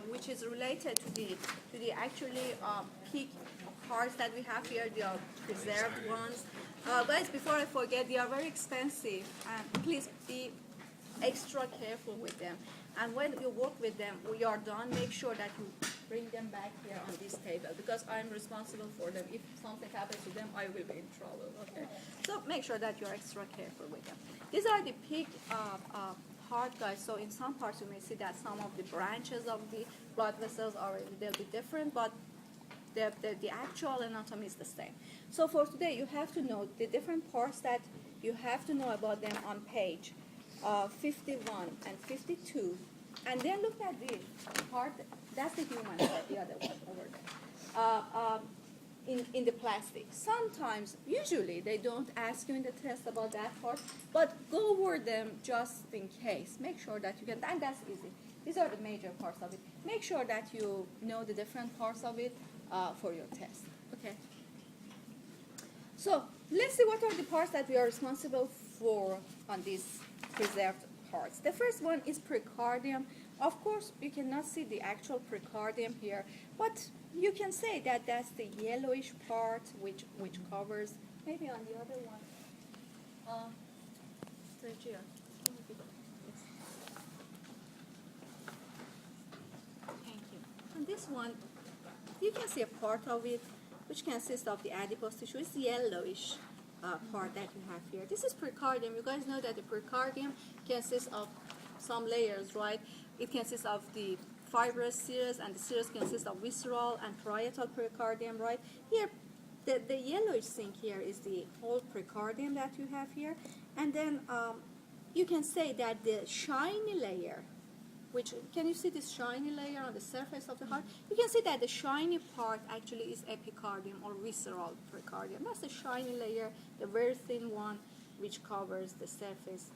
which is related to the actually peak parts that we have here, the preserved ones. Guys, before I forget, they are very expensive, and please be extra careful with them. And when you work with them, we are done, make sure that you bring them back here on this table, because I'm responsible for them. If something happens to them, I will be in trouble, okay? So make sure that you're extra careful with them. These are the peak heart, guys. So in some parts you may see that some of the branches of the blood vessels are a little bit different, but the actual anatomy is the same. So for today, you have to know the different parts that you have to know about them on page 51 and 52. And then look at the part, that's the human part, the other one over there. In the plastic. Sometimes, usually, they don't ask you in the test about that part, but go over them just in case. Make sure that you can, and that's easy. These are the major parts of it. Make sure that you know the different parts of it for your test, okay? So, let's see what are the parts that we are responsible for on these preserved parts. The first one is precardium. Of course, you cannot see the actual precardium here, but you can say that that's the yellowish part which covers, maybe on the other one. Sergio. Thank you. On this one, you can see a part of it which consists of the adipose tissue. It's the yellowish part that you have here. This is precardium. You guys know that the precardium consists of some layers, right? It consists of the fibrous serous, and the serous consists of visceral and parietal precardium, right? Here, the yellowish thing here is the whole precardium that you have here. And then you can say that the shiny layer, which, can you see this shiny layer on the surface of the heart? You can see that the shiny part actually is epicardium or visceral precardium. That's the shiny layer, the very thin one, which covers the surface.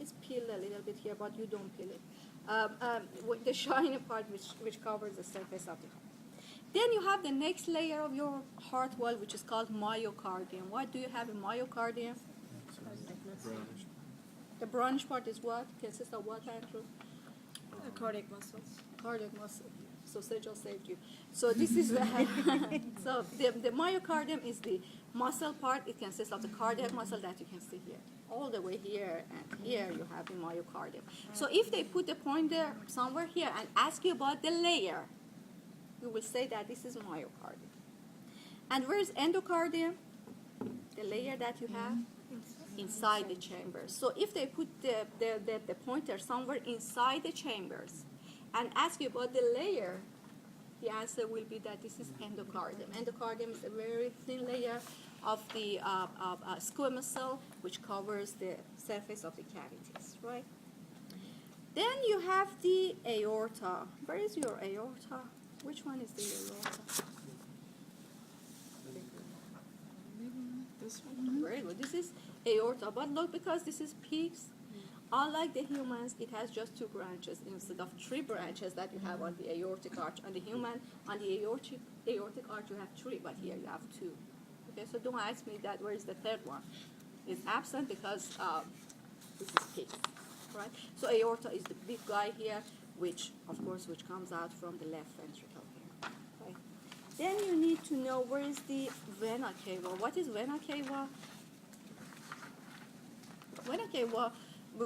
It's peeled a little bit here, but you don't peel it. The shiny part which covers the surface of the heart. Then you have the next layer of your heart wall, which is called myocardium. What do you have in myocardium? The brownish part is what? Consists of what, Andrew? Cardiac muscles. Cardiac muscle. So Sergio saved you. So this is so the myocardium is the muscle part. It consists of the cardiac muscle that you can see here. All the way here and here you have the myocardium. So if they put the pointer somewhere here and ask you about the layer, you will say that this is myocardium. And where is endocardium? The layer that you have inside the chambers. So if they put the pointer somewhere inside the chambers and ask you about the layer, the answer will be that this is endocardium. Endocardium is a very thin layer of the squamous cell which covers the surface of the cavities, right? Then you have the aorta. Where is your aorta? Which one is the aorta? This one. Very good. This is aorta, but look, because this is peaks, unlike the humans, it has just 2 branches instead of 3 branches that you have on the aortic arch. On the human, on the aortic arch, you have 3, but here you have 2. Okay, so don't ask me that where is the third one. It's absent because this is peaks, right? So aorta is the big guy here, which, of course, which comes out from the left ventricle here. Right? Then you need to know where is the vena cava. What is vena cava? Vena cava,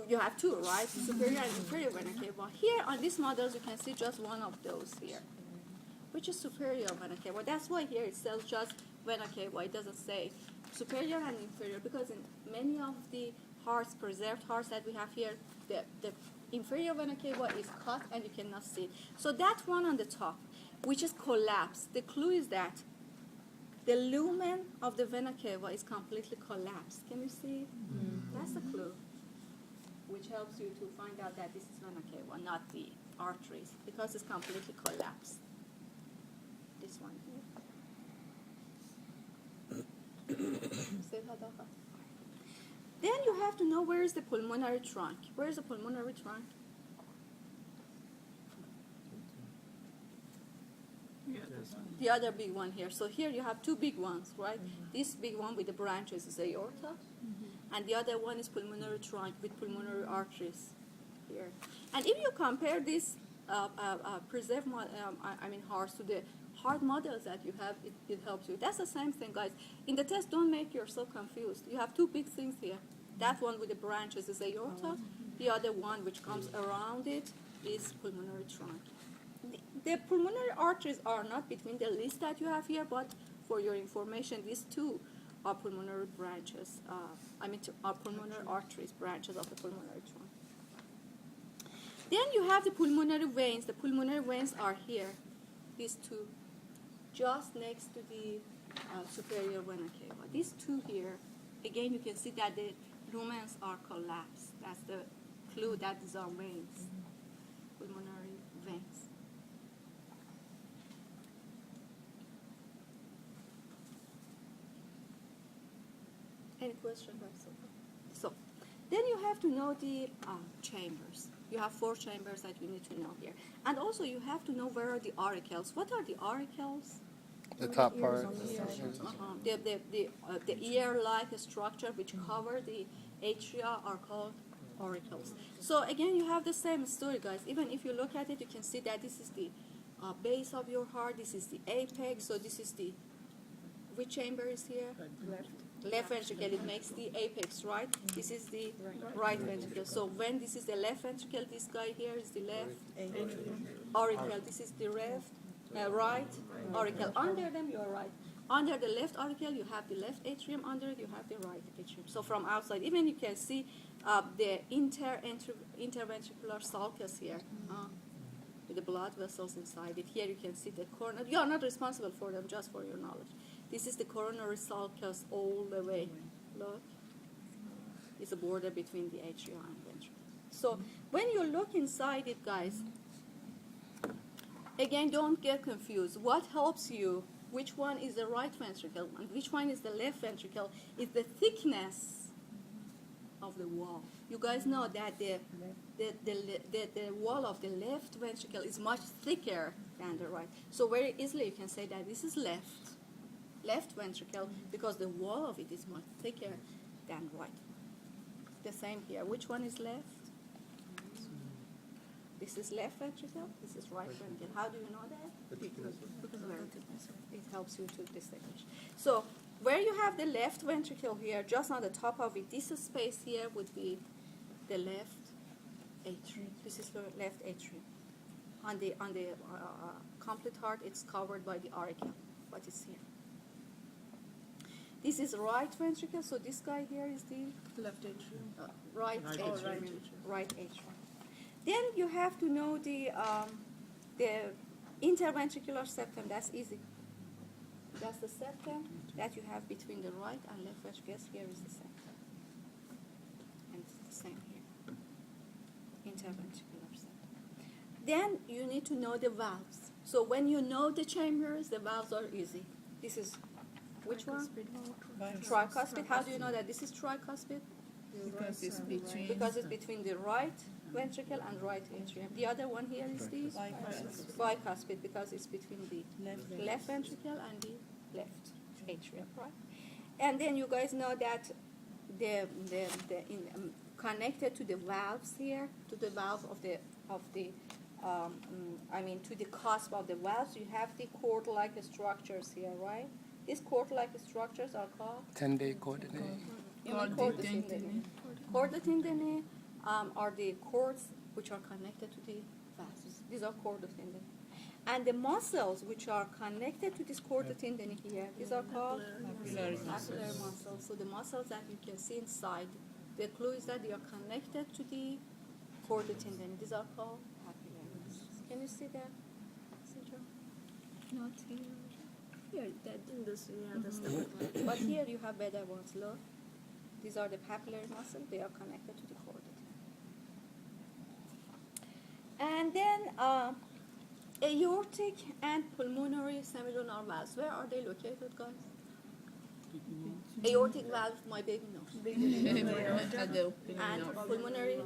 you have 2, right? Superior and inferior vena cava. Here on these models, you can see just one of those here, which is superior vena cava. That's why here it says just vena cava. It doesn't say superior and inferior, because in many of the hearts, preserved hearts that we have here, the inferior vena cava is cut and you cannot see it. So that one on the top, which is collapsed, the clue is that the lumen of the vena cava is completely collapsed. Can you see it? That's the clue, which helps you to find out that this is vena cava, not the arteries, because it's completely collapsed. This one here. Then you have to know where is the pulmonary trunk. Where is the pulmonary trunk? Yeah, this one. The other big one here. So here you have 2 big ones, right? This big one with the branches is aorta, and the other one is pulmonary trunk with pulmonary arteries here. And if you compare this preserved, hearts to the heart models that you have, it helps you. That's the same thing, guys. In the test, don't make yourself confused. You have two big things here. That one with the branches is aorta. The other one, which comes around it, is pulmonary trunk. The pulmonary arteries are not between the list that you have here, but for your information, these two are pulmonary branches. Are pulmonary arteries, branches of the pulmonary trunk. Then you have the pulmonary veins. The pulmonary veins are here, these two, just next to the superior vena cava. These two here, again, you can see that the lumens are collapsed. That's the clue that these are veins, pulmonary veins. Any questions? So, then you have to know the chambers. You have 4 chambers that you need to know here. And also you have to know where are the auricles. What are the auricles? The top part. The ear-like structure which cover the atria are called auricles. So again, you have the same story, guys. Even if you look at it, you can see that this is the base of your heart. This is the apex. So this is the, which chamber is here? Left ventricle. It makes the apex, right? This is the right ventricle. So when this is the left ventricle, this guy here is the left auricle. This is the right auricle. Under them, you are right. Under the left auricle, you have the left atrium. Under it, you have the right atrium. So from outside, even you can see the interventricular sulcus here. With the blood vessels inside it. Here you can see the coronary. You are not responsible for them, just for your knowledge. This is the coronary sulcus all the way. Look. It's a border between the atria and ventricle. So when you look inside it, guys, again, don't get confused. What helps you, which one is the right ventricle and which one is the left ventricle, is the thickness of the wall. You guys know that the wall of the left ventricle is much thicker than the right. So very easily you can say that this is left ventricle because the wall of it is much thicker than right. The same here. Which one is left? This is left ventricle. This is right ventricle. How do you know that? Because it helps you to distinguish. So where you have the left ventricle here, just on the top of it, this space here would be the left atrium. This is the left atrium. On the complete heart, it's covered by the auricle, but it's here. This is right ventricle, so this guy here is the Left atrium. right atrium. Right atrium. Then you have to know the interventricular septum. That's easy. That's the septum that you have between the right and left ventricle. Here is the septum. And it's the same here. Interventricular septum. Then you need to know the valves. So when you know the chambers, the valves are easy. This is which one? Tricuspid. How do you know that this is tricuspid? Because it's between. Because it's between the right ventricle and right atrium. The other one here is the bicuspid because it's between the left ventricle and the left atrium, right? And then you guys know that connected to the valves here, to the valve to the cusp of the valves, you have the cord-like structures here, right? These cord-like structures are called 10-day coordinate. Chordotyndini. Chordotyndini are the cords which are connected to the valves. These are chordotyndini. And the muscles which are connected to this chordotyndini here, these are called capillary muscles. So the muscles that you can see inside, the clue is that they are connected to the chordotyndini. These are called capillary muscles. Can you see that? Not here. Here, that in this, that's the But here you have better ones. Look, these are the papillary muscles. They are connected to the chordotyndini. And then aortic and pulmonary semilunar valves. Where are they located, guys? Aortic valve, my baby knows. And pulmonary,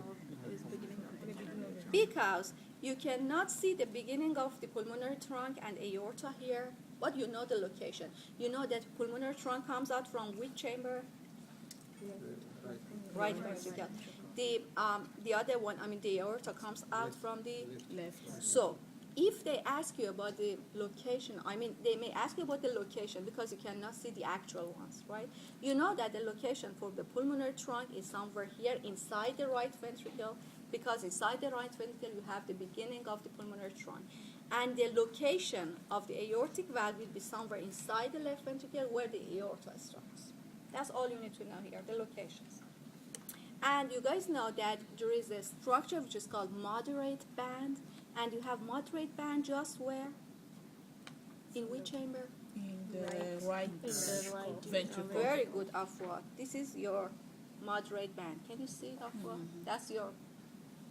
because you cannot see the beginning of the pulmonary trunk and aorta here, but you know the location. You know that pulmonary trunk comes out from which chamber? Right ventricle. the other one, I mean the aorta comes out from the Left. so if they ask you about the location, I mean they may ask you about the location because you cannot see the actual ones, right? You know that the location for the pulmonary trunk is somewhere here inside the right ventricle, because inside the right ventricle you have the beginning of the pulmonary trunk. And the location of the aortic valve will be somewhere inside the left ventricle where the aorta starts. That's all you need to know here, the locations. And you guys know that there is a structure which is called moderate band, and you have moderate band just where? In which chamber? In the right ventricle. Very good, Afwa. This is your moderate band. Can you see it, Afwa? That's your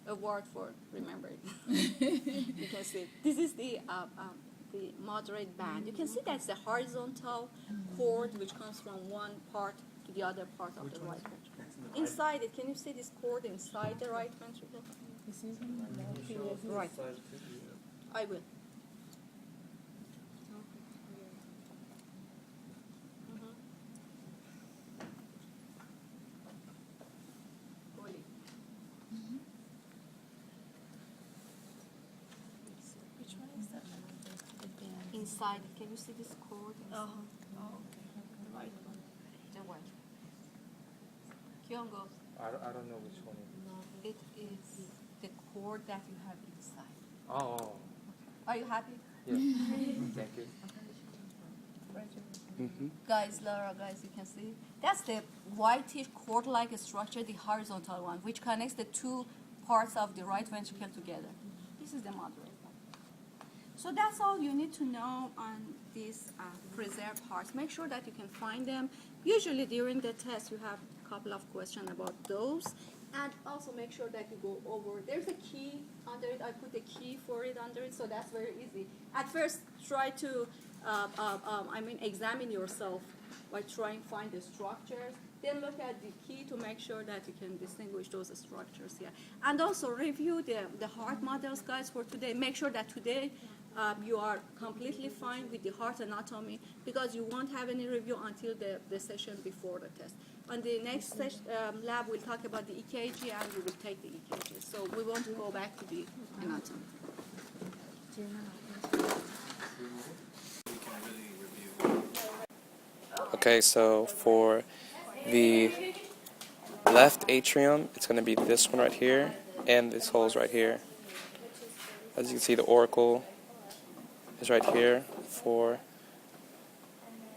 award for remembering. You can see it. This is the moderate band. You can see that's the horizontal cord which comes from one part to the other part of the right ventricle. Inside it, can you see this cord inside the right ventricle? Right. I will. Which one is that? Inside it, can you see this cord? Oh, okay. The right one. The white. Kyongo, I don't know which one it is the cord that you have inside. Oh. Are you happy? Yeah. Thank you. Guys, Laura, guys, you can see. That's the whitish cord-like structure, the horizontal one, which connects the two parts of the right ventricle together. This is the moderate one. So that's all you need to know on these preserved parts. Make sure that you can find them. Usually during the test, you have a couple of questions about those. And also make sure that you go over. There's a key under it. I put the key for it under it, so that's very easy. At first, try to examine yourself by trying to find the structures. Then look at the key to make sure that you can distinguish those structures here. And also review the heart models, guys, for today. Make sure that today you are completely fine with the heart anatomy, because you won't have any review until the session before the test. On the next lab, we'll talk about the EKG, and we will take the EKG. So we won't go back to the anatomy. Okay, so for the left atrium, it's going to be this one right here, and this hole's right here. As you can see, the auricle is right here for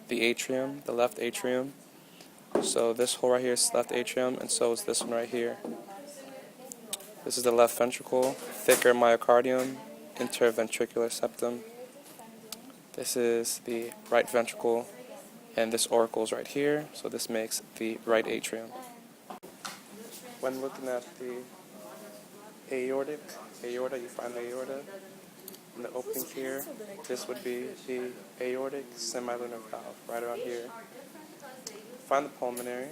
the atrium, the left atrium. So this hole right here is left atrium, and so is this one right here. This is the left ventricle, thicker myocardium, interventricular septum. This is the right ventricle, and this auricle is right here, so this makes the right atrium. When looking at the aorta, you find the aorta. In the opening here, this would be the aortic semilunar valve, right around here. Find the pulmonary.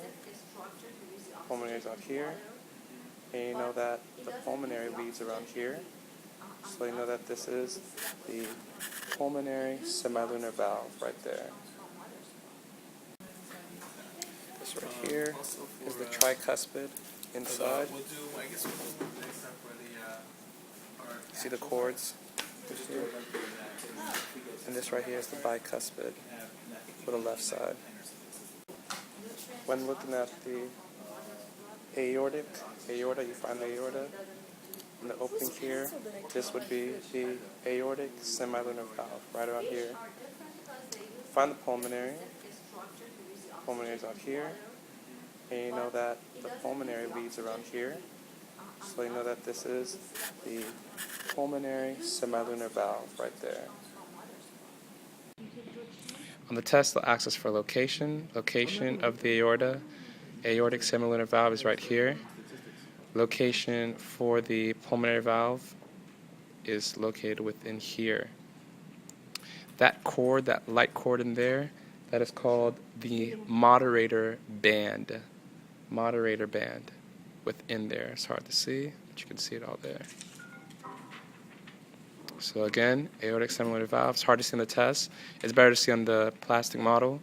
Pulmonary is out here. And you know that the pulmonary leads around here. So you know that this is the pulmonary semilunar valve right there. This right here is the tricuspid inside. See the cords? And this right here is the bicuspid for the left side. When looking at the aorta, you find the aorta. In the opening here, this would be the aortic semilunar valve, right around here. Find the pulmonary. Pulmonary is out here. And you know that the pulmonary leads around here. So you know that this is the pulmonary semilunar valve right there. On the test, they'll ask us for location of the aorta. Aortic semilunar valve is right here. Location for the pulmonary valve is located within here. That cord, that light cord in there, that is called the moderator band. Moderator band within there. It's hard to see, but you can see it all there. So again, aortic semilunar valve. It's hard to see on the test. It's better to see on the plastic model.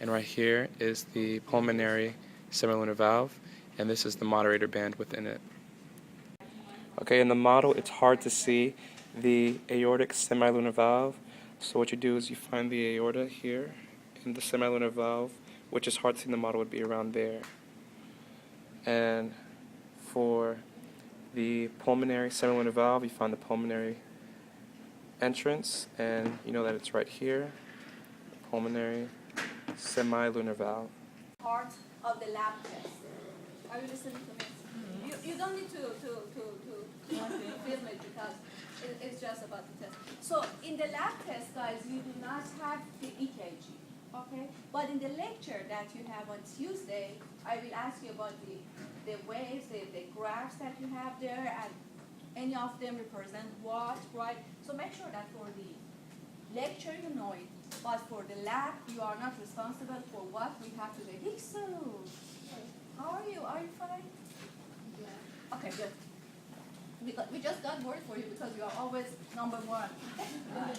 And right here is the pulmonary semilunar valve. and this is the moderator band within it. Okay, in the model, it's hard to see the aortic semilunar valve. So what you do is you find the aorta here, and the semilunar valve, which is hard to see in the model, would be around there. And for the pulmonary semilunar valve, you find the pulmonary entrance, and you know that it's right here, pulmonary semilunar valve. Part of the lab test. Are you listening to me? You don't need to film it because it's just about the test. So in the lab test, guys, you do not have the EKG, okay? But in the lecture that you have on Tuesday, I will ask you about the waves, the graphs that you have there, and any of them represent what, right? So make sure that for the lecture you know it, but for the lab you are not responsible for what we have to do. Dixon, how are you? Are you fine? Yeah. Okay, good. We just got worried for you because you are always number one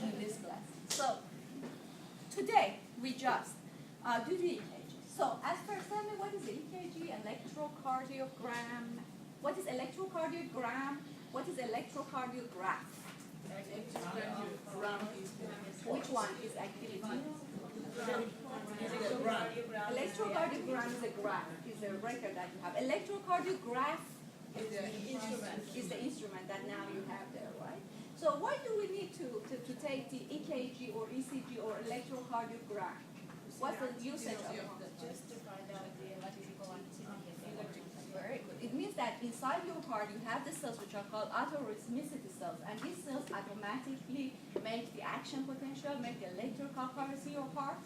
in this class. So today we just do the EKG. So as per, tell me, what is the EKG? Electrocardiogram. What is electrocardiogram? What is electrocardiograph? Which one is activity? Electrocardiogram is a graph, is a record that you have. Electrocardiograph is the instrument that now you have there, right? So why do we need to take the EKG or ECG or electrocardiogram? What's the usage of it? Just to find out the electrical activity. Very good. It means that inside your heart you have the cells which are called autorhythmicity cells, and these cells automatically make the action potential, make the electrical currents in your heart,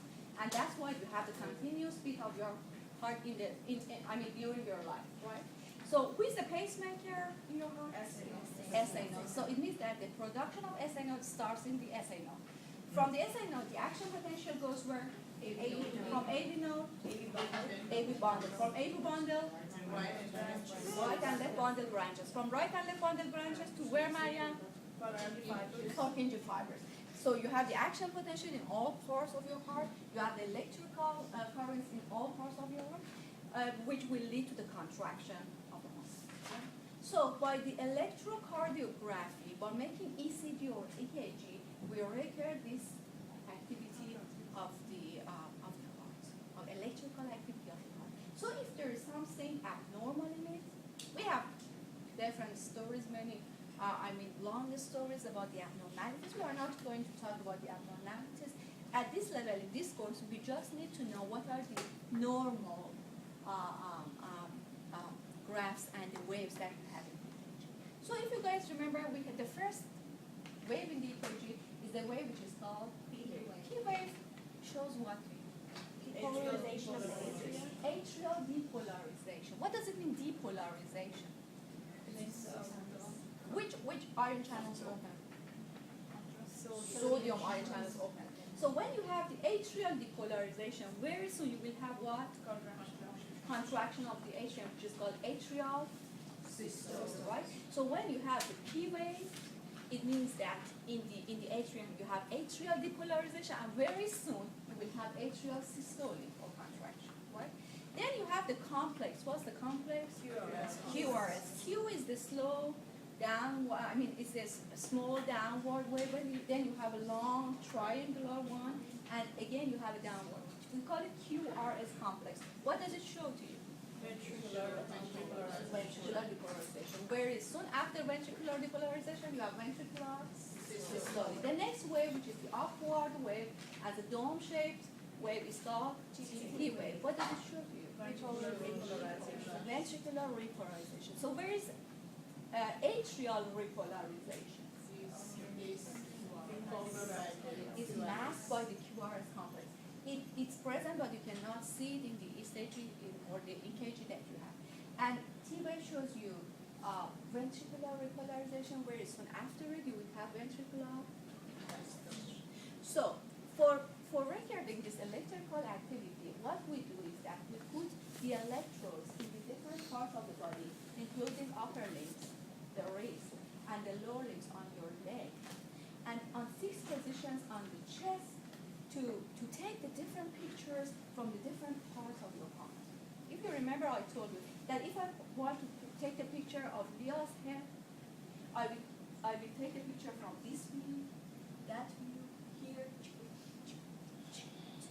and that's why you have the continuous beat of your heart during your life, right? So who is the pacemaker in your heart? SA node. So it means that the production of SA node starts in the SA node. From the SA node, the action potential goes where? From AV node, AV bundle. From AV bundle, right and left bundle branches. From right and left bundle branches to where, Marianne? Purkinje fibers. So you have the action potential in all parts of your heart. You have the electrical currents in all parts of your heart, which will lead to the contraction of the muscle. So by the electrocardiography, by making ECG or EKG, we record this activity of the heart, of electrical activity of the heart. So if there is something abnormal in it, we have different stories, many, long stories about the abnormalities. We are not going to talk about the abnormalities. At this level, in this course, we just need to know what are the normal graphs and the waves that we have in the EKG. So if you guys remember, we had the first wave in the EKG is the wave which is called P wave. P wave shows what to you? Depolarization of the atria. Atrial depolarization. What does it mean, depolarization? Which ion channels open? Sodium ion channels open. So when you have the atrial depolarization, very soon you will have what? Contraction of the atrium, which is called atrial systole, right? So when you have the P wave, it means that in the atrium you have atrial depolarization, and very soon you will have atrial systole or contraction, right? Then you have the complex. What's the complex? QRS. Q is the slow downward. It's this small downward wave. Then you have a long triangular one, and again you have a downward. We call it QRS complex. What does it show to you? Ventricular depolarization. Very soon after ventricular depolarization, you have ventricular systole. The next wave, which is the upward wave, as a dome-shaped wave, is called T wave. What does it show to you? Ventricular repolarization. So where is atrial repolarization? It's masked by the QRS complex. It's present, but you cannot see it in the ECG or the EKG that you have. And T-wave shows you ventricular repolarization, where soon after it you will have ventricular. So for recording this electrical activity, what we do is that we put the electrodes in the different parts of the body, including upper limbs, the wrist, and the lower limbs on your leg, and on 6 positions on the chest, to take the different pictures from the different parts of your heart. If you remember, I told you that if I want to take a picture of Leah's head, I will take a picture from this view, that view, here,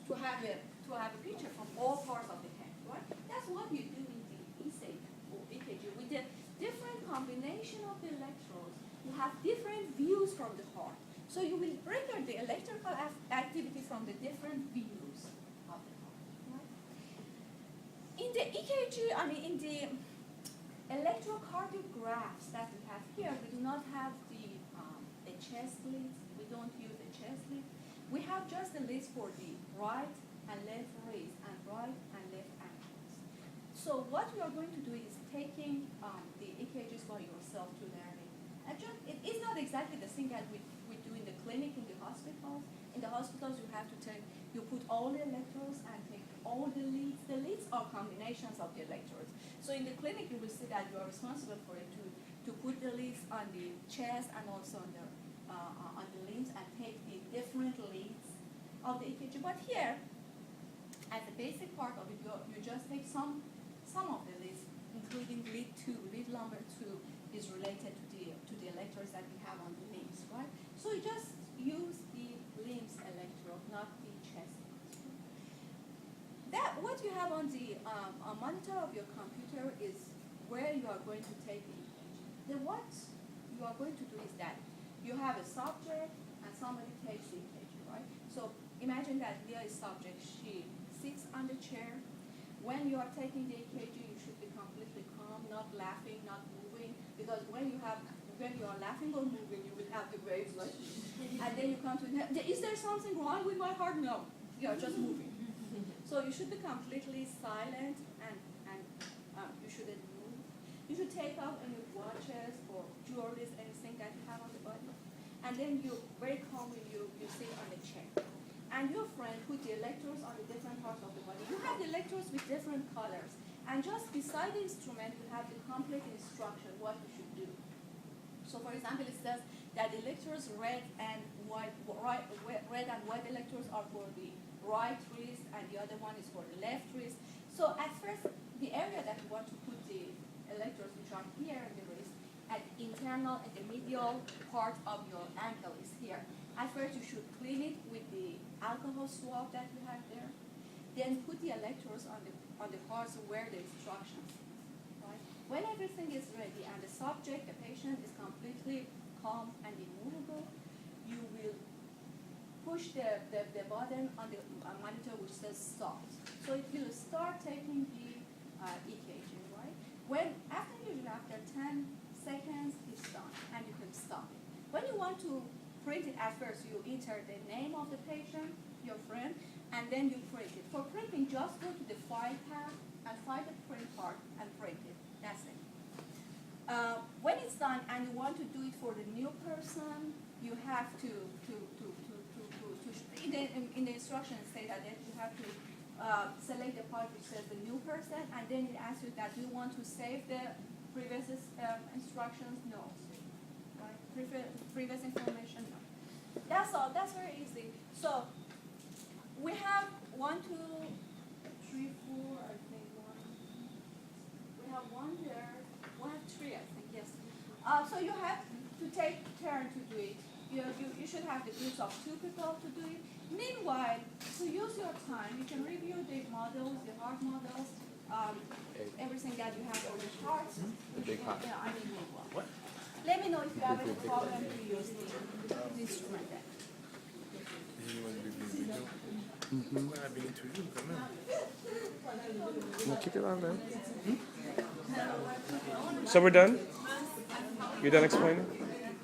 to have a picture from all parts of the head, right? That's what you do in the ECG or EKG. With the different combination of the electrodes, you have different views from the heart. So you will record the electrical activity from the different views of the heart, right? In the EKG, in the electrocardiographs that we have here, we do not have the chest leads. We don't use the chest lead. We have just the leads for the right and left wrist and right and left ankles. So what we are going to do is taking the EKGs by yourself to learn it. And it is not exactly the thing that we do in the clinic, in the hospitals. In the hospitals, you put all the electrodes and take all the leads. The leads are combinations of the electrodes. So in the clinic, you will see that you are responsible for it to put the leads on the chest and also on the limbs and take the different leads of the EKG. But here, as a basic part of it, you just take some of the leads, including lead 2. Lead number 2 is related to the electrodes that we have on the limbs, right? So you just use the limbs electrode, not the chest. What you have on the monitor of your computer is where you are going to take the EKG. Then what you are going to do is that you have a subject and somebody takes the EKG, right? So imagine that Leah is subject. She sits on the chair. When you are taking the EKG, you should be completely calm, not laughing, not moving, because when you are laughing or moving, you will have the waves like this. And then you come to, is there something wrong with my heart? No, you are just moving. So you should be completely silent and you shouldn't move. You should take off any watches or jewelry, anything that you have on the body. And then you very calmly you sit on the chair. And your friend put the electrodes on the different parts of the body. You have the electrodes with different colors. And just beside the instrument, you have the complete instruction what you should do. So for example, it says that the electrodes red and white electrodes are for the right wrist and the other one is for the left wrist. So at first, the area that you want to put the electrodes, which are here in the wrist, at internal and the medial part of your ankle is here. At first, you should clean it with the alcohol swab that you have there. Then put the electrodes on the parts where the instructions is, right? When everything is ready and the subject, the patient, is completely calm and immovable, you will push the button on the monitor which says start. So it will start taking the EKG, right? After 10 seconds, it's done, and you can stop it. When you want to print it at first, you enter the name of the patient, your friend, and then you print it. For printing, just go to the file tab and find the print part and print it. That's it. When it's done and you want to do it for the new person, you have to in the instructions say that you have to select the part which says the new person, and then it asks you that you want to save the previous instructions. No. Right? Previous information. No. That's all. That's very easy. So we have 1, 2, 3, 4. I think one. We have one there. We have 3. I think yes. So you have to take turn to do it. You should have the groups of 2 people to do it. Meanwhile, to use your time, you can review the models, the heart models, everything that you have for the heart. The big heart. Yeah, I need one. What? Let me know if you have any problem to use the instrument then. No, keep it on then. So we're done? You're done explaining?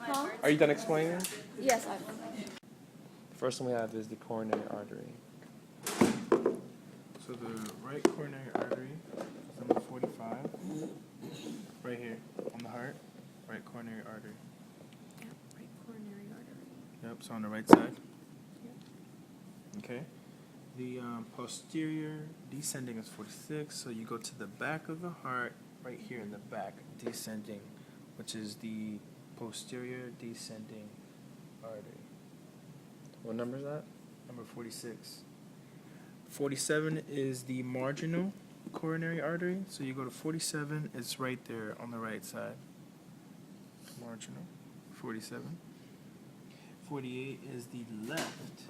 Huh? Are you done explaining? Yes, I. The first one we have is the coronary artery. So the right coronary artery is number 45, right here on the heart, right coronary artery. Yeah, right coronary artery. Yep, so on the right side. Okay. The posterior descending is 46, so you go to the back of the heart, right here in the back, descending, which is the posterior descending artery. What number is that? Number 46. 47 is the marginal coronary artery. So you go to 47, it's right there on the right side. Marginal. 47. 48 is the left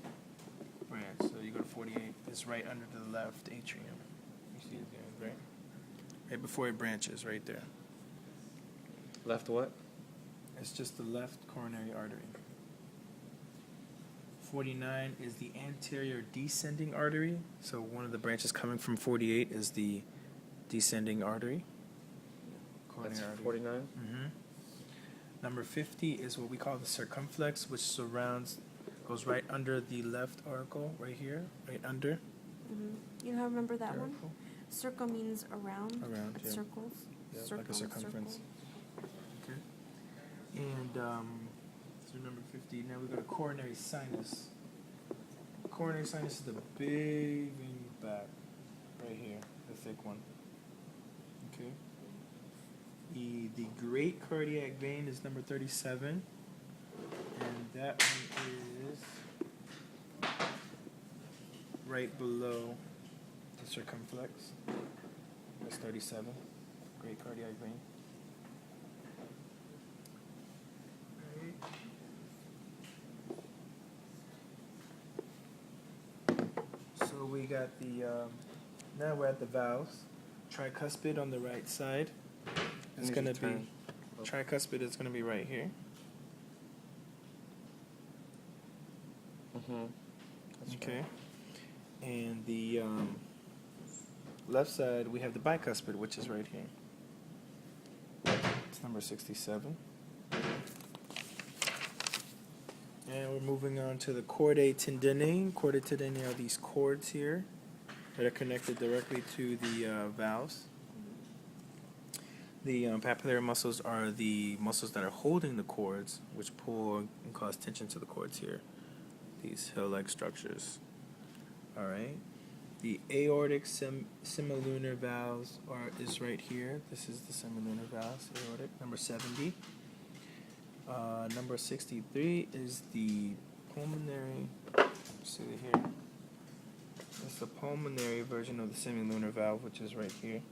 branch. So you go to 48, it's right under the left atrium. You see it there, right? Right before it branches, right there. Left what? It's just the left coronary artery. 49 is the anterior descending artery. So one of the branches coming from 48 is the descending artery. Coronary That's artery. 49. Mm-hmm. Number 50 is what we call the circumflex, which goes right under the left auricle, right here, right under. You know, remember that the one? auricle. Circle means around. Around, Like yeah. circles. Yeah, Circle, like a circumference. Okay. And so number 50. Now we go to coronary sinus. Coronary sinus is the big vein back, right here, the thick one. Okay. The great cardiac vein is number 37, and that one is right below the circumflex. That's 37, great cardiac vein. So we got the, now we're at the valves. Tricuspid on the right side. It's going to be, tricuspid is going to be right here. Okay. And the left side, we have the bicuspid, which is right here. It's number 67. And we're moving on to the chordae tendineae. Chordae tendineae are these cords here that are connected directly to the valves. The papillary muscles are the muscles that are holding the cords, which pull and cause tension to the cords here. These hill-like structures. All right. The aortic semilunar valves is right here. This is the semilunar valves, aortic, number 70. Number 63 is the pulmonary. See it here. It's the pulmonary version of the semilunar valve, which is right here.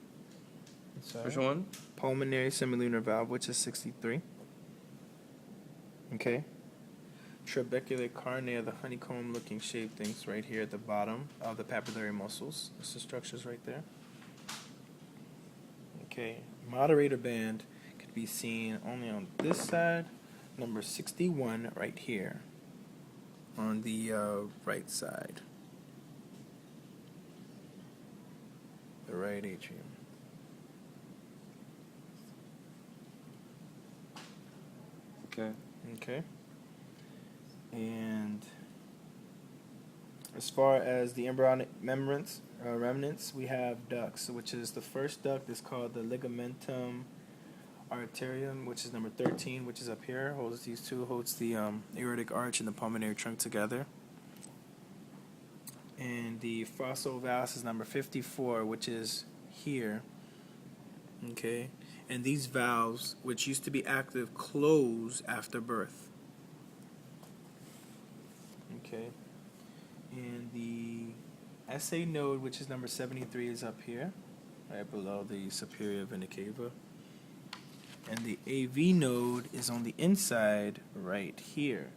Which one? Pulmonary semilunar valve, which is 63. Okay. Trabecular carnea, the honeycomb-looking shape things right here at the bottom of the papillary muscles. This is structures right there. Okay. Moderator band could be seen only on this side. Number 61 right here on the right side. The right atrium. Okay. Okay. And as far as the embryonic remnants, we have ducts, which is the first duct is called the ligamentum arterium, which is number 13, which is up here. Holds these two, holds the aortic arch and the pulmonary trunk together. And the fossal valves is number 54, which is here. Okay. And these valves, which used to be active, close after birth. Okay. And the SA node, which is number 73, is up here, right below the superior vena cava. And the AV node is on the inside, right here,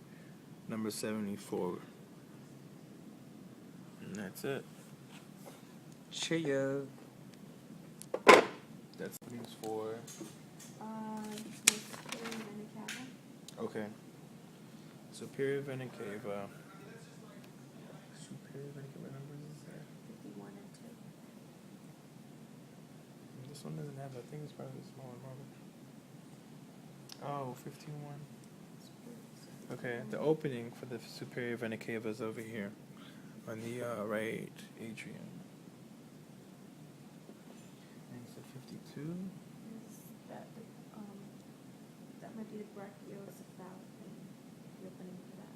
number 74. And that's it. Cheers. That's means for. Okay. Superior vena cava. Superior vena cava numbers is there? 51 and 2. This one doesn't have. I think it's probably the smaller model. Oh, 51. Okay, the opening for the superior vena cava is over here on the right atrium. And so 52. That might be the brachiocephaly, the opening for that.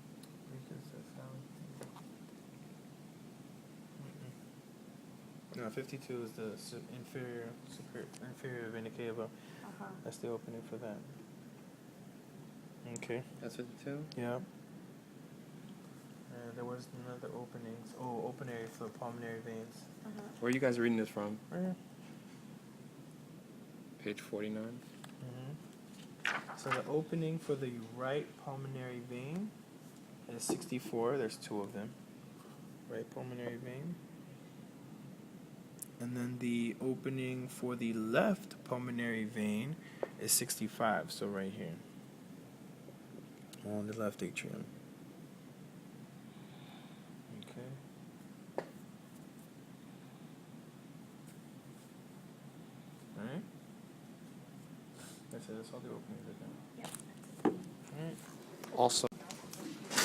No, 52 is the inferior vena cava. That's the opening for that. Okay. That's 52. Yeah. There was another openings. Oh, open area for pulmonary veins. Where are you guys reading this from? Right here. Page 49. So the opening for the right pulmonary vein is 64. There's two of them. Right pulmonary vein. And then the opening for the left pulmonary vein is 65. So right here. On the left atrium. Okay. Alright. That's it. That's all the openings are done. Alright. Also,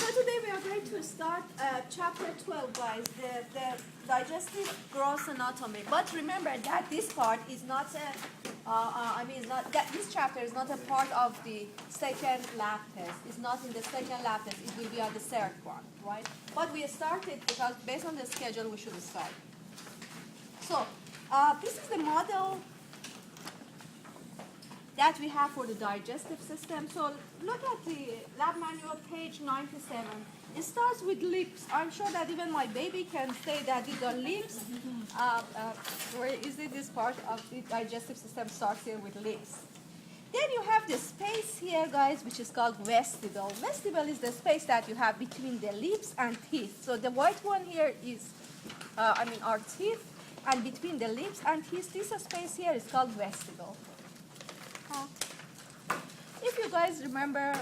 So today we are going to start chapter 12, guys, the digestive gross anatomy. But remember that this part is not this chapter is not a part of the second lab test. It's not in the second lab test. It will be on the third one, right? But we started because based on the schedule we should start. So this is the model that we have for the digestive system. So look at the lab manual, page 97. It starts with lips. I'm sure that even my baby can say that the lips, where is it, this part of the digestive system starts here with lips. Then you have the space here, guys, which is called vestibule. Vestibule is the space that you have between the lips and teeth. So the white one here is, our teeth, and between the lips and teeth, this space here is called vestibule. If you guys remember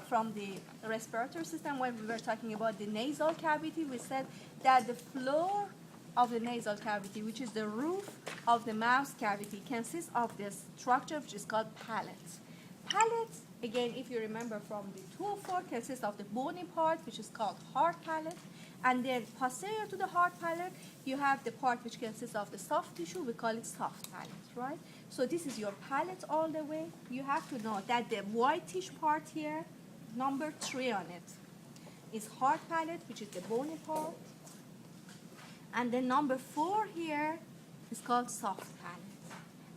from the respiratory system when we were talking about the nasal cavity, we said that the floor of the nasal cavity, which is the roof of the mouth cavity, consists of this structure which is called palate. Palate, again, if you remember from the 204, consists of the bony part, which is called hard palate. And then posterior to the hard palate, you have the part which consists of the soft tissue. We call it soft palate, right? So this is your palate all the way. You have to know that the whitish part here, number 3 on it, is hard palate, which is the bony part. And then number 4 here is called soft palate.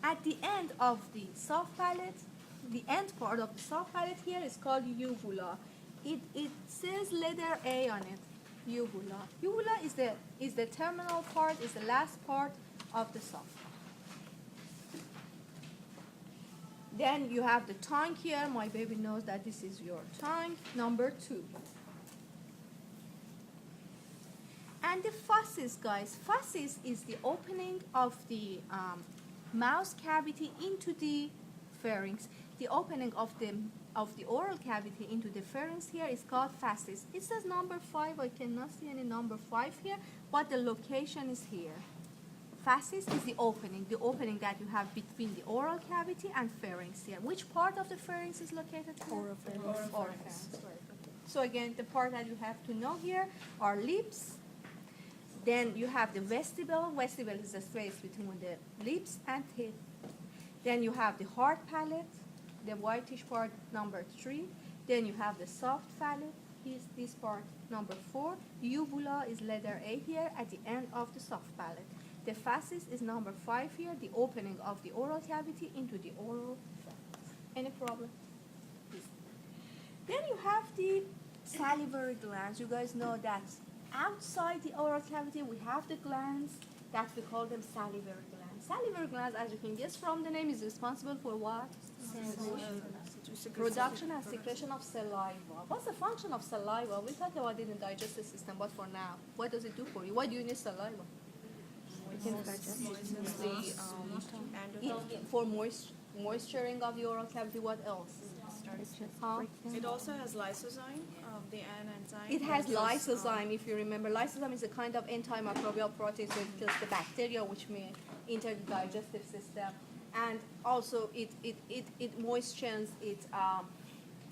At the end of the soft palate, the end part of the soft palate here is called uvula. It says letter A on it. Uvula. Uvula is the terminal part, is the last part of the soft palate. Then you have the tongue here. My baby knows that this is your tongue, number 2. And the fauces, guys. Fauces is the opening of the mouth cavity into the pharynx. The opening of the oral cavity into the pharynx here is called fauces. It says number 5. I cannot see any number 5 here, but the location is here. Fauces is the opening that you have between the oral cavity and pharynx here. Which part of the pharynx is located here? Oral pharynx. So again, the part that you have to know here are lips. Then you have the vestibule. Vestibule is the space between the lips and teeth. Then you have the hard palate, the whitish part, number 3. Then you have the soft palate, this part, number 4. Uvula is letter A here at the end of the soft palate. The fauces is number 5 here, the opening of the oral cavity into the oral pharynx. Any problem? Then you have the salivary glands. You guys know that outside the oral cavity we have the glands that we call them salivary glands. Salivary glands, as you can guess from the name, is responsible for what? Production and secretion of saliva. What's the function of saliva? We'll talk about it in the digestive system, but for now, what does it do for you? Why do you need saliva? For moisturing of the oral cavity. What else? Huh? It also has lysozyme, the N enzyme. It has lysozyme, if you remember. Lysozyme is a kind of antimicrobial protein, so it kills the bacteria which may enter the digestive system. And also it moistures, it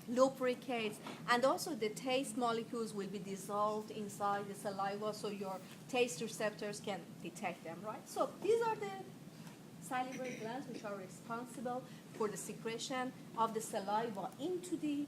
lubricates, and also the taste molecules will be dissolved inside the saliva, so your taste receptors can detect them, right? So these are the salivary glands which are responsible for the secretion of the saliva into the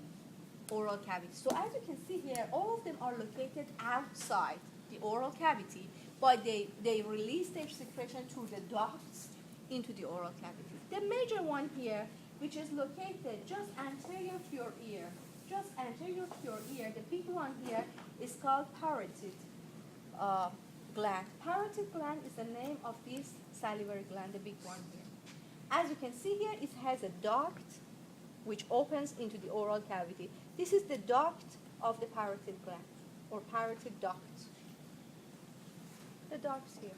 oral cavity. So as you can see here, all of them are located outside the oral cavity, but they release their secretion through the ducts into the oral cavity. The major one here, which is located just anterior to your ear, just anterior to your ear, the big one here is called parotid gland. Parotid gland is the name of this salivary gland, the big one here. As you can see here, it has a duct which opens into the oral cavity. This is the duct of the parotid gland, or parotid duct. The duct here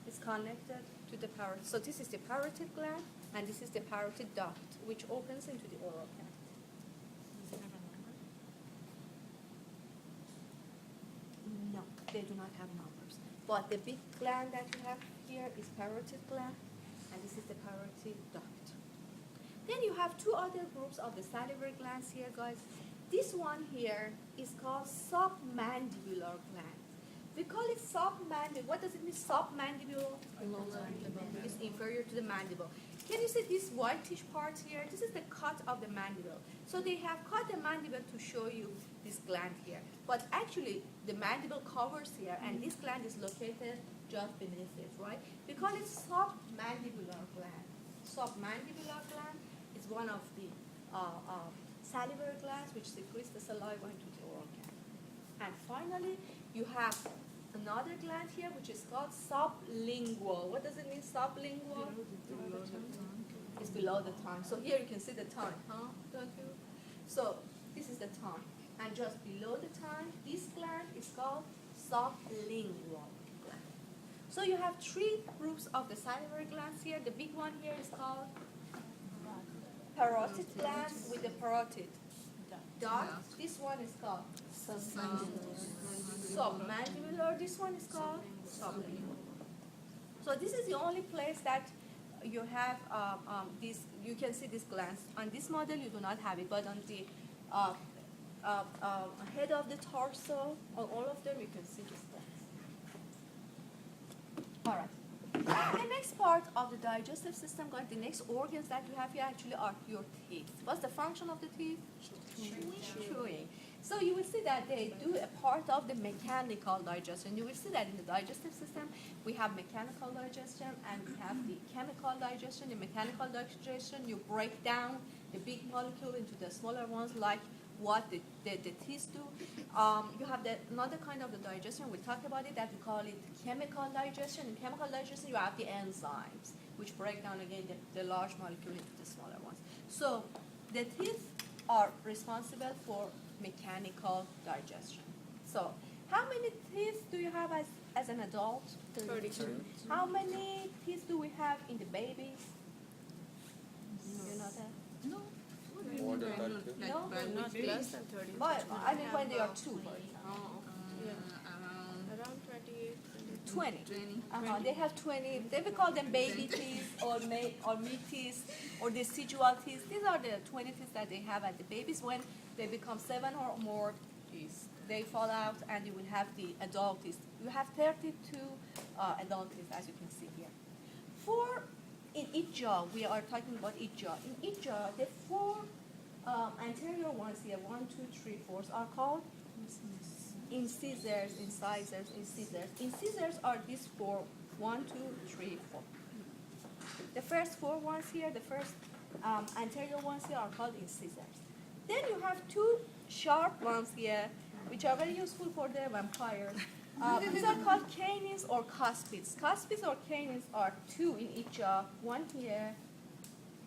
is connected to the parotid. So this is the parotid gland, and this is the parotid duct, which opens into the oral cavity. No, they do not have numbers. But the big gland that you have here is parotid gland, and this is the parotid duct. Then you have two other groups of the salivary glands here, guys. This one here is called submandibular gland. We call it submandibular. What does it mean, submandibular? It's inferior to the mandible. Can you see this whitish part here? This is the cut of the mandible. So they have cut the mandible to show you this gland here. But actually, the mandible covers here, and this gland is located just beneath it, right? We call it submandibular gland. Submandibular gland is one of the salivary glands which secretes the saliva into the oral cavity. And finally, you have another gland here which is called sublingual. What does it mean, sublingual? It's below the tongue. So here you can see the tongue, huh? Don't you? So this is the tongue. And just below the tongue, this gland is called sublingual gland. So you have three groups of the salivary glands here. The big one here is called parotid gland with the parotid duct. This one is called submandibular. This one is called sublingual. So this is the only place that you have this. You can see these glands. On this model, you do not have it, but on the head of the torso, on all of them, you can see these glands. All right. The next part of the digestive system, guys, the next organs that you have here actually are your teeth. What's the function of the teeth? Chewing. So you will see that they do a part of the mechanical digestion. You will see that in the digestive system, we have mechanical digestion and we have the chemical digestion. In mechanical digestion, you break down the big molecule into the smaller ones, like what the teeth do. You have another kind of the digestion, we'll talk about it, that we call it chemical digestion. In chemical digestion, you have the enzymes, which break down again the large molecule into the smaller ones. So the teeth are responsible for mechanical digestion. So how many teeth do you have as an adult? 32. How many teeth do we have in the babies? You know that? No. More than 32. No? Not less than 30. But I mean when they are two, for example. Around 28. 20. They have 20. They will call them baby teeth or meat teeth or decidual teeth. These are the 20 teeth that they have at the babies. When they become 7 or more teeth, they fall out and you will have the adult teeth. You have 32 adult teeth, as you can see here. In each jaw, we are talking about each jaw. In each jaw, the 4 anterior ones here, 1, 2, 3, 4, are called incisors. Incisors are these 4, 1, 2, 3, 4. The first 4 ones here, the first anterior ones here are called incisors. Then you have 2 sharp ones here, which are very useful for the vampires. These are called canines or cuspids. Cuspids or canines are 2 in each jaw, 1 here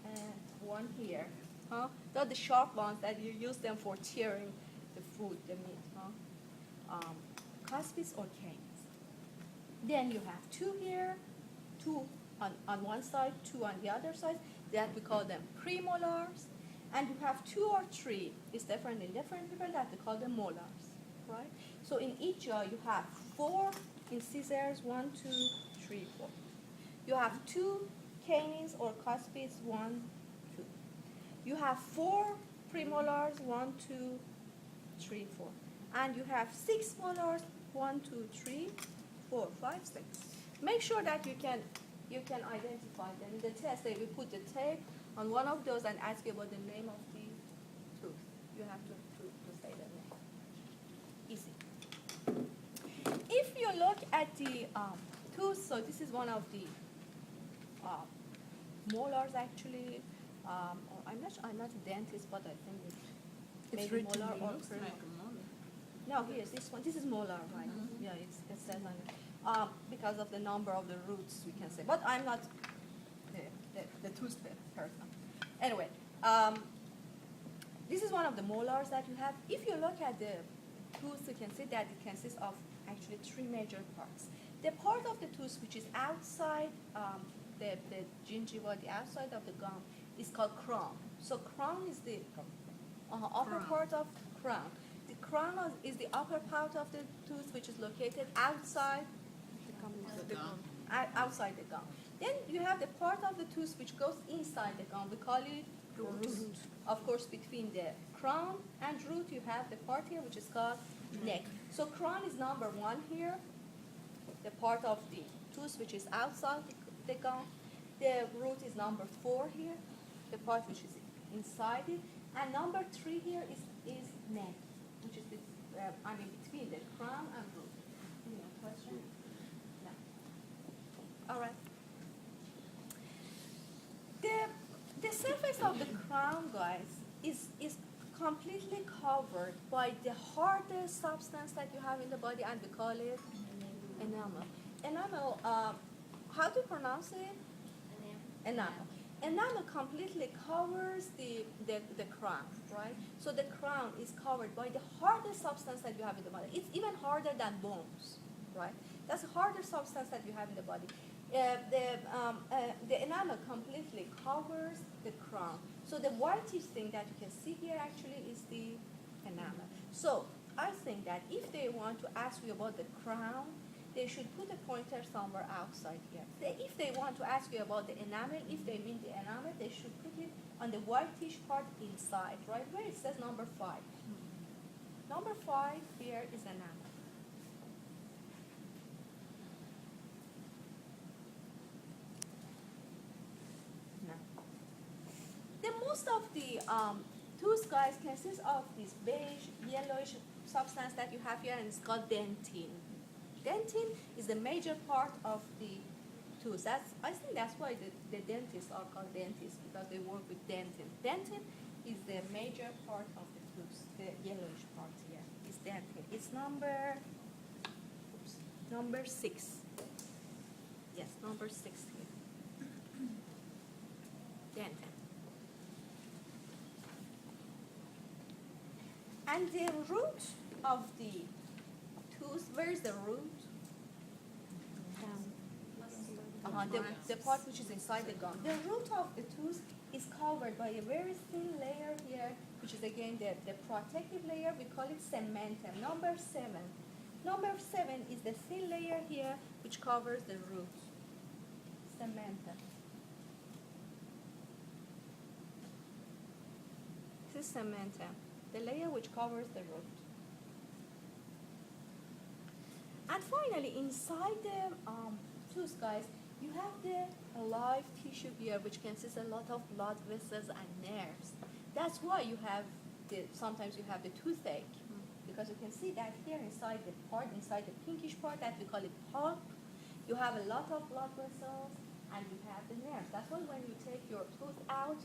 and 1 here. They're the sharp ones that you use them for tearing the food, the meat. Cuspids or canines. Then you have 2 here, 2 on one side, 2 on the other side. That we call them premolars. And you have 2 or 3. It's different in different people that we call them molars, right? So in each jaw you have 4 incisors, 1, 2, 3, 4. You have 2 canines or cuspids, 1, 2. You have 4 premolars, 1, 2, 3, 4. And you have 6 molars, 1, 2, 3, 4, 5, 6. Make sure that you can identify them. In the test, they will put the tape on one of those and ask you about the name of the tooth. You have to say the name. Easy. If you look at the tooth, so this is one of the molars actually. I'm not a dentist, but I think Maybe written, molar it or looks premolar. like a molar. No, here's this one. This is molar, right? Yeah, it says on it. Because of the number of the roots, we can say. But I'm not the tooth person. Anyway, this is one of the molars that you have. If you look at the tooth, you can see that it consists of actually three major parts. The part of the tooth which is outside the gingiva, the outside of the gum, is called crown. So crown is the upper Crown. part of crown. The crown is the upper part of the tooth which is located outside the gum. Outside the gum. Then you have the part of the tooth which goes inside the gum. We call it root. Of course, between the crown and root, you have the part here which is called neck. So crown is number one here, the part of the tooth which is outside the gum. The root is number 4 here, the part which is inside it. And number 3 here is neck, which is between the crown and root. Any question? No. All right. The surface of the crown, guys, is completely covered by the hardest substance that you have in the body, and we call it enamel. Enamel, how to pronounce it? Enamel. Enamel completely covers the crown, right? So the crown is covered by the hardest substance that you have in the body. It's even harder than bones, right? That's the hardest substance that you have in the body. The enamel completely covers the crown. So the whitish thing that you can see here actually is the enamel. So I think that if they want to ask you about the crown, they should put a pointer somewhere outside here. If they want to ask you about the enamel, if they mean the enamel, they should put it on the whitish part inside, right where it says number 5. Number 5 here is enamel. Most of the tooth, guys, consists of this beige, yellowish substance that you have here, and it's called dentin. Dentin is the major part of the tooth. I think that's why the dentists are called dentists, because they work with dentin. Dentin is the major part of the tooth, the yellowish part here is dentin. It's number 6. Yes, number 6 here. Dentin. And the root of the tooth, where is the root? The part which is inside the gum. The root of the tooth is covered by a very thin layer here, which is again the protective layer. We call it cementum. Number 7. Number 7 is the thin layer here, which covers the root. Cementum. This is cementum, the layer which covers the root. And finally, inside the tooth, guys, you have the live tissue here, which consists a lot of blood vessels and nerves. That's why you have sometimes you have the toothache, because you can see that here inside the pinkish part that we call it pulp, you have a lot of blood vessels and you have the nerves. That's why when you take your tooth out,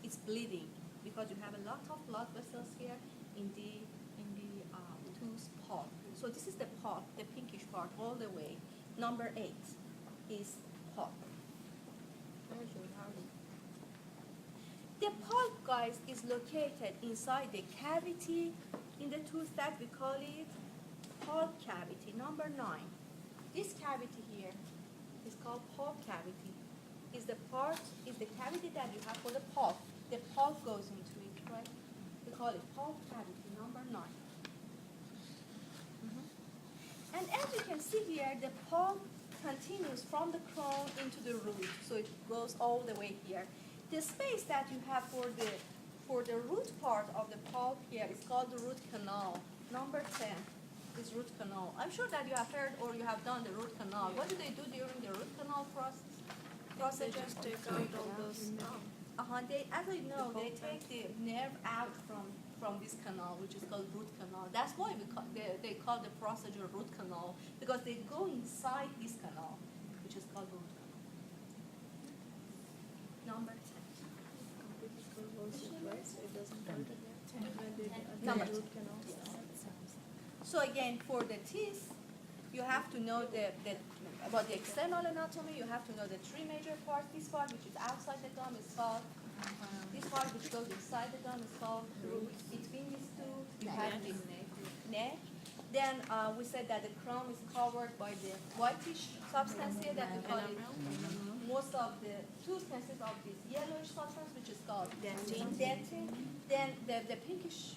it's bleeding, because you have a lot of blood vessels here in the tooth pulp. So this is the pulp, the pinkish part all the way. Number 8 is pulp. The pulp, guys, is located inside the cavity in the tooth that we call it pulp cavity. Number 9. This cavity here is called pulp cavity. Is the cavity that you have for the pulp. The pulp goes into it, right? We call it pulp cavity. Number 9. And as you can see here, the pulp continues from the crown into the root, so it goes all the way here. The space that you have for the root part of the pulp here is called the root canal. Number 10 is root canal. I'm sure that you have heard or you have done the root canal. What do they do during the root canal process? They just take out all those. As I know, they take the nerve out from this canal, which is called root canal. That's why they call the procedure root canal, because they go inside this canal, which is called root canal. Number 10. So it doesn't hurt again. Number 2. So again, for the teeth, you have to know about the external anatomy. You have to know the 3 major parts. This part, which is outside the gum, is called. This part, which goes inside the gum, is called root. Between these two, you have the neck. Then we said that the crown is covered by the whitish substance here that we call it. Most of the tooth consists of this yellowish substance, which is called dentin. Then the pinkish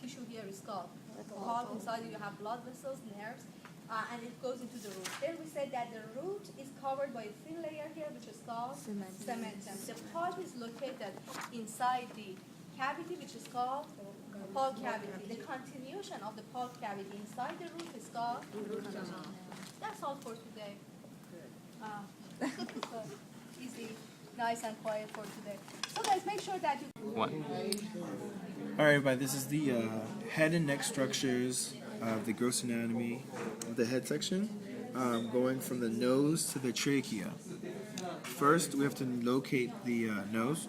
tissue here is called pulp. Inside you have blood vessels, nerves, and it goes into the root. Then we said that the root is covered by a thin layer here, which is called cementum. The pulp is located inside the cavity, which is called pulp cavity. The continuation of the pulp cavity inside the root is called root canal. That's all for today. So easy, nice and quiet for today. So guys, make sure that you. One. All right, everybody, this is the head and neck structures of the gross anatomy of the head section, going from the nose to the trachea. First, we have to locate the nose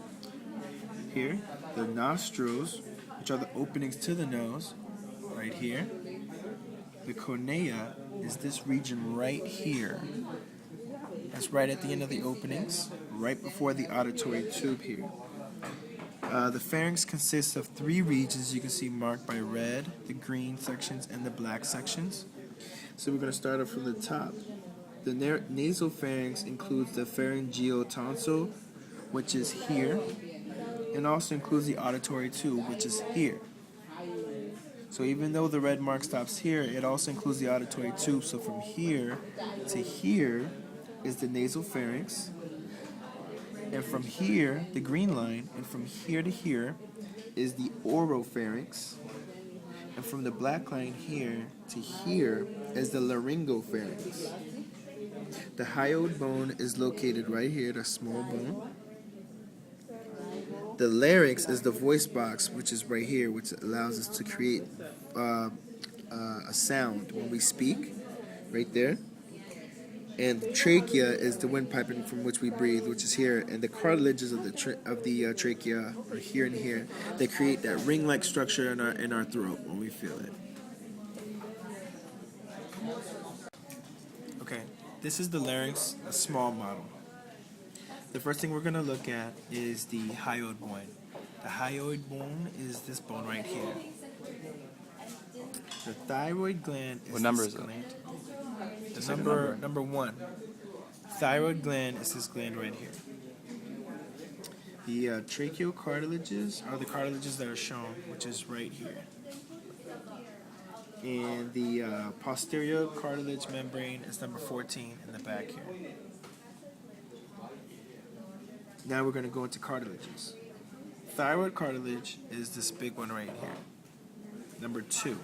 here, the nostrils, which are the openings to the nose, right here. The cornea is this region right here. That's right at the end of the openings, right before the auditory tube here. The pharynx consists of 3 regions you can see marked by red, the green sections, and the black sections. So we're going to start off from the top. The nasal pharynx includes the pharyngeal tonsil, which is here, and also includes the auditory tube, which is here. So even though the red mark stops here, it also includes the auditory tube. So from here to here is the nasal pharynx. And from here, the green line, and from here to here is the oropharynx. And from the black line here to here is the laryngopharynx. The hyoid bone is located right here, the small bone. The larynx is the voice box, which is right here, which allows us to create a sound when we speak, right there. And the trachea is the windpipe from which we breathe, which is here. And the cartilages of the trachea are here and here. They create that ring-like structure in our throat when we feel it. Okay, this is the larynx, a small model. The first thing we're going to look at is the hyoid bone. The hyoid bone is this bone right here. The thyroid gland is What number this is it? gland. Just like a Number 1. Thyroid gland is this gland right here. The tracheal cartilages are the cartilages that are shown, which is right here. And the posterior cartilage membrane is number 14 in the back here. Now we're going to go into cartilages. Thyroid cartilage is this big one right here. Number 2.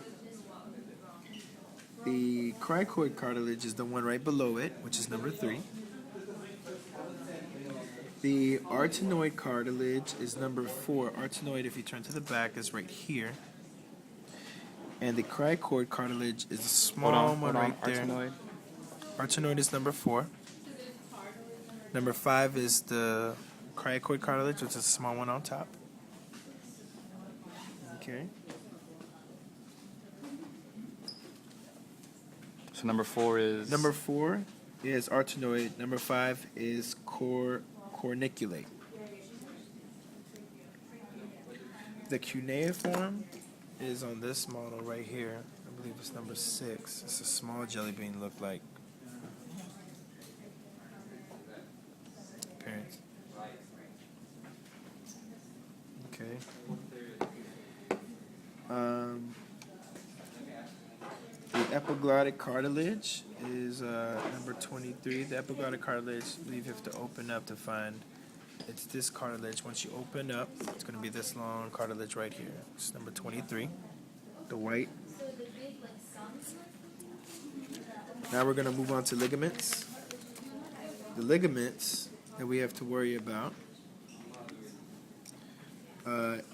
The cricoid cartilage is the one right below it, which is number 3. The arytenoid cartilage is number 4. Arytenoid, if you turn to the back, is right here. And the cricoid cartilage is the small one right there. Arytenoid. Arytenoid is number 4. Number 5 is the cricoid cartilage, which is a small one on top. Okay. So number 4 is. Number 4 is arytenoid. Number 5 is corniculate. The cuneiform is on this model right here. I believe it's number 6. It's a small jelly bean look like. Appearance. Okay. The epiglottic cartilage is number 23. The epiglottic cartilage, I believe you have to open up to find. It's this cartilage. Once you open up, it's going to be this long cartilage right here. It's number 23, the white. Now we're going to move on to ligaments. The ligaments that we have to worry about,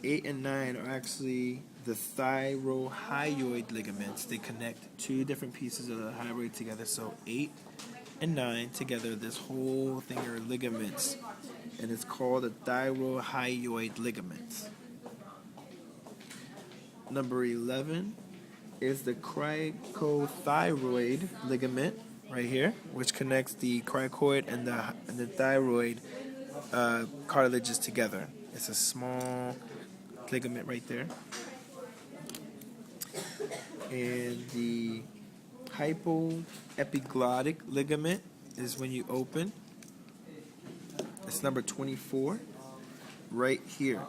8 and 9 are actually the thyrohyoid ligaments. They connect 2 different pieces of the thyroid together. So 8 and 9 together, this whole thing are ligaments. And it's called the thyrohyoid ligaments. number 11 is the cricothyroid ligament right here, which connects the cricoid and the thyroid cartilages together. It's a small ligament right there. And the hypoepiglottic ligament is when you open. It's number 24 right here.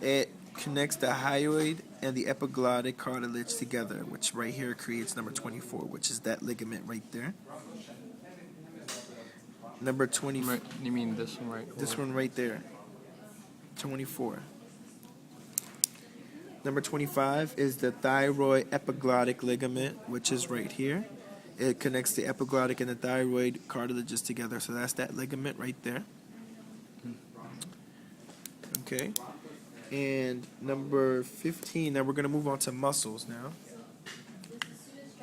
It connects the hyoid and the epiglottic cartilage together, which right here creates number 24, which is that ligament right there. Number 20. You mean this one right? This one right there. 24. Number 25 is the thyroid epiglottic ligament, which is right here. It connects the epiglottic and the thyroid cartilages together, so that's that ligament right there. Okay. And number 15, now we're going to move on to muscles now.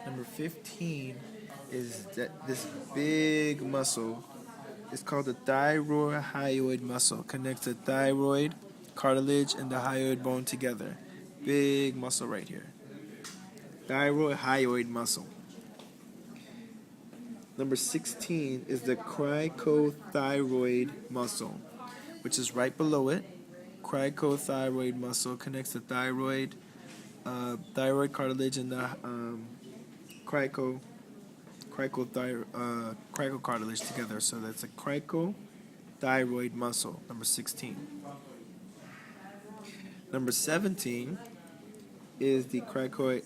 Number 15 is this big muscle. It's called the thyroid muscle. Connects the thyroid cartilage and the hyoid bone together. Big muscle right here. Thyroid muscle. Number 16 is the cricothyroid muscle, which is right below it. Cricothyroid muscle connects the thyroid cartilage and the cricocartilage together. So that's a cricothyroid muscle, number 16. Number 17 is the cricoid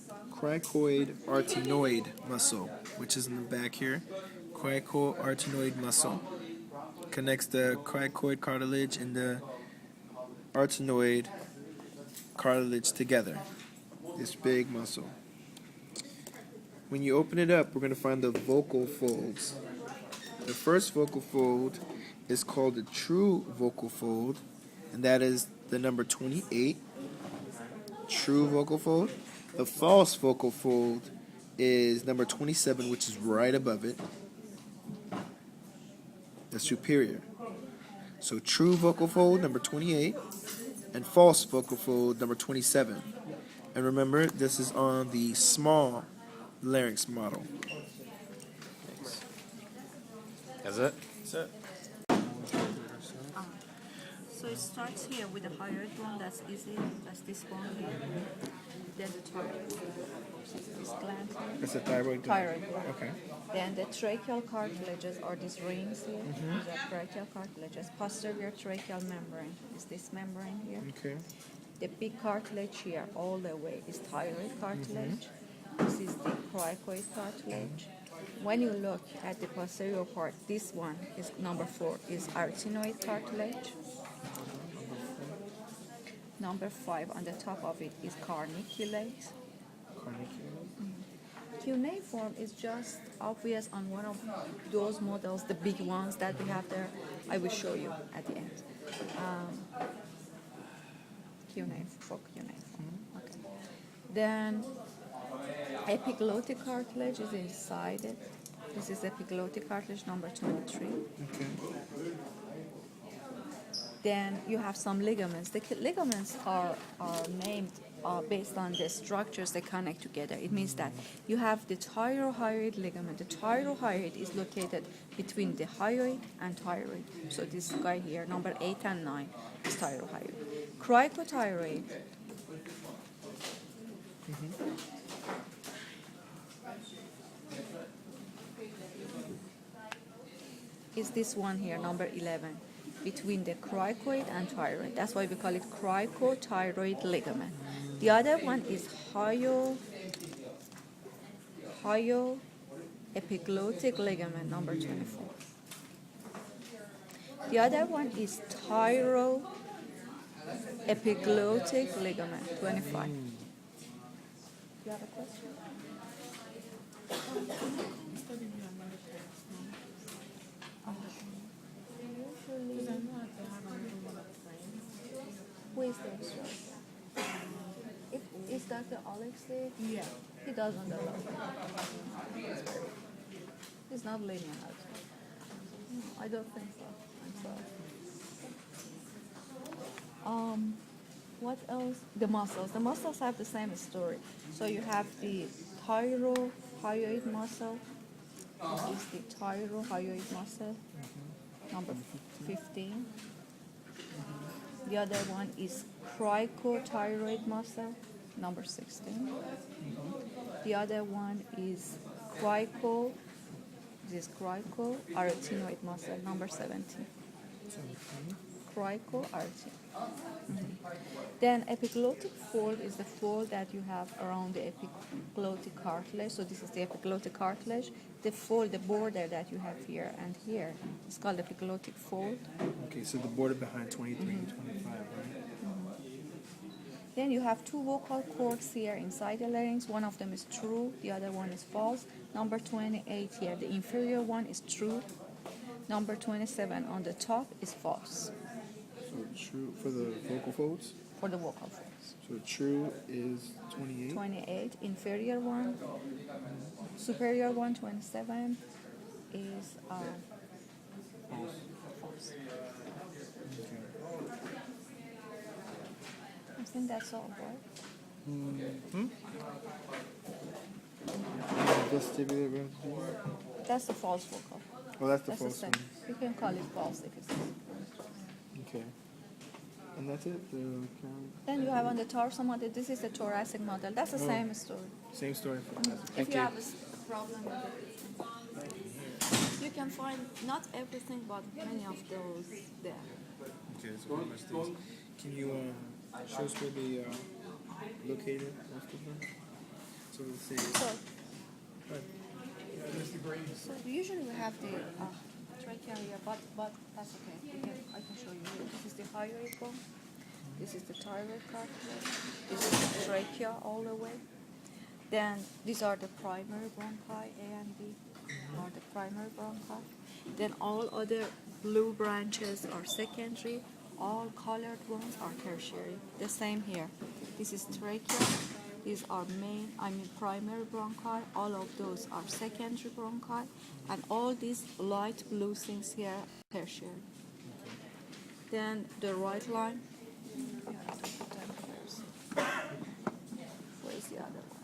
arytenoid muscle, which is in the back here. Cricoarytenoid muscle connects the cricoid cartilage and the arytenoid cartilage together. This big muscle. When you open it up, we're going to find the vocal folds. The first vocal fold is called the true vocal fold, and that is the number 28. True vocal fold. The false vocal fold is number 27, which is right above it. The superior. So true vocal fold, number 28, and false vocal fold, number 27. And remember, this is on the small larynx model. Thanks. That's it? That's it. So it starts here with the hyoid one, that's easy, that's this one here. Then the thyroid, this gland here. That's a thyroid gland. Thyroid gland. Okay. Then the tracheal cartilages are these rings here. These are tracheal cartilages. Posterior tracheal membrane is this membrane here. Okay. The big cartilage here all the way is thyroid cartilage. This is the cricoid cartilage. When you look at the posterior part, this one is number 4 is arytenoid cartilage. Number 5 on the top of it is carniculate. Cuneiform is just obvious on one of those models, the big ones that we have there. I will show you at the end. Cuneiform. Okay. Then epiglottic cartilage is inside it. This is epiglottic cartilage number 23. Okay. Then you have some ligaments. The ligaments are named based on the structures they connect together. It means that you have the thyroid ligament. The thyroid is located between the hyoid and thyroid. So this guy here, number 8 and 9, is thyroid. Cricothyroid. Is this one here, number 11, between the cricoid and thyroid. That's why we call it cricothyroid ligament. The other one is hyoepiglottic ligament, number 24. The other one is thyroepiglottic ligament, 25. You have a question? Who is the extra? Is Dr. Alex there? Yeah. He doesn't know. He's not leaving out. I don't think so. I'm sorry. What else? The muscles. The muscles have the same story. So you have the thyroid muscle. This is the thyroid muscle, number 15. The other one is cricothyroid muscle, number 16. The other one is cricoarytenoid muscle, number 17. Cricoarytenoid. Then epiglottic fold is the fold that you have around the epiglottic cartilage. So this is the epiglottic cartilage. The fold, the border that you have here and here is called epiglottic fold. Okay, so the border behind 23 and 25, right? Then you have two vocal cords here inside the larynx. One of them is true, the other one is false. Number 28 here, the inferior one is true. Number 27 on the top is false So true for the vocal folds. for the vocal folds. So true is 28. 28, inferior one. Superior one, 27, is false. Okay. I think that's all, right? Vestibular rhythm. That's the false vocal. Oh, that's the That's the false same. one. You can call it false if it's. Okay. And that's it? The Then you have on the torso model, this is the thoracic model. That's the same story. same story for If you you. have a problem with it, you can find not everything, but many of those there. Okay, let's go to my things. Can you show us where they are located, most of them? So let's see. So, Right. so usually we have the trachea here, but that's okay. I can show you here. This is the hyoid bone. This is the thyroid cartilage. This is the trachea all the way. Then these are the primary bronchi, A and B are the primary bronchi. Then all other blue branches are secondary. All colored ones are tertiary. The same here. This is trachea. These are primary bronchi. All of those are secondary bronchi. And all these light blue things here are tertiary. Then the right line. You have to put them first. Where's the other one?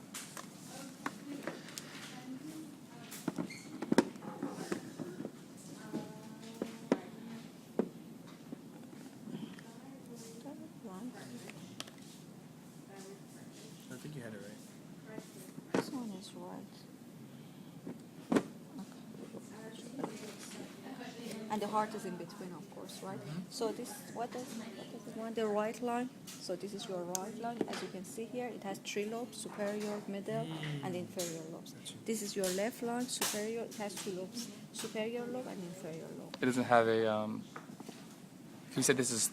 One. I think you had it right. This one is right. Okay. And the heart is in between, of course, right? So this, what does it want? The right line. So this is your right line. As you can see here, it has three lobes: superior, middle, and inferior lobes. This is your left line, superior. It has two lobes: superior lobe and inferior lobe. It doesn't have a. You said this is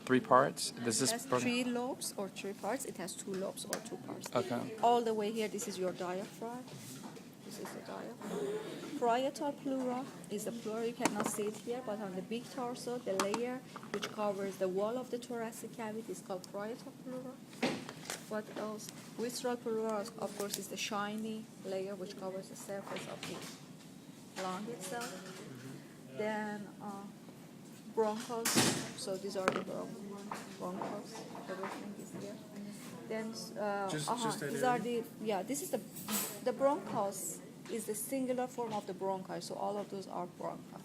three parts. Does It this? has three lobes or three parts. It has two lobes or two parts. Okay. All the way here, this is your diaphragm. This is the diaphragm. Parietal pleura is the pleura. You cannot see it here, but on the big torso, the layer which covers the wall of the thoracic cavity is called parietal pleura. What else? Visceral pleura, of course, is the shiny layer which covers the surface of the lung itself. Then bronchos. So these are the bronchos. Everything is here. Then Just that these area? are this is the bronchos is the singular form of the bronchi. So all of those are bronchi.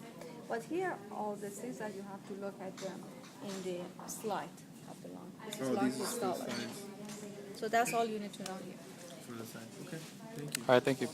But here all the things that you have to look at them in the slide of the lung. This is lung these are histology. signs So that's all you need to know here. for the signs. Okay, thank you. All right. Thank you.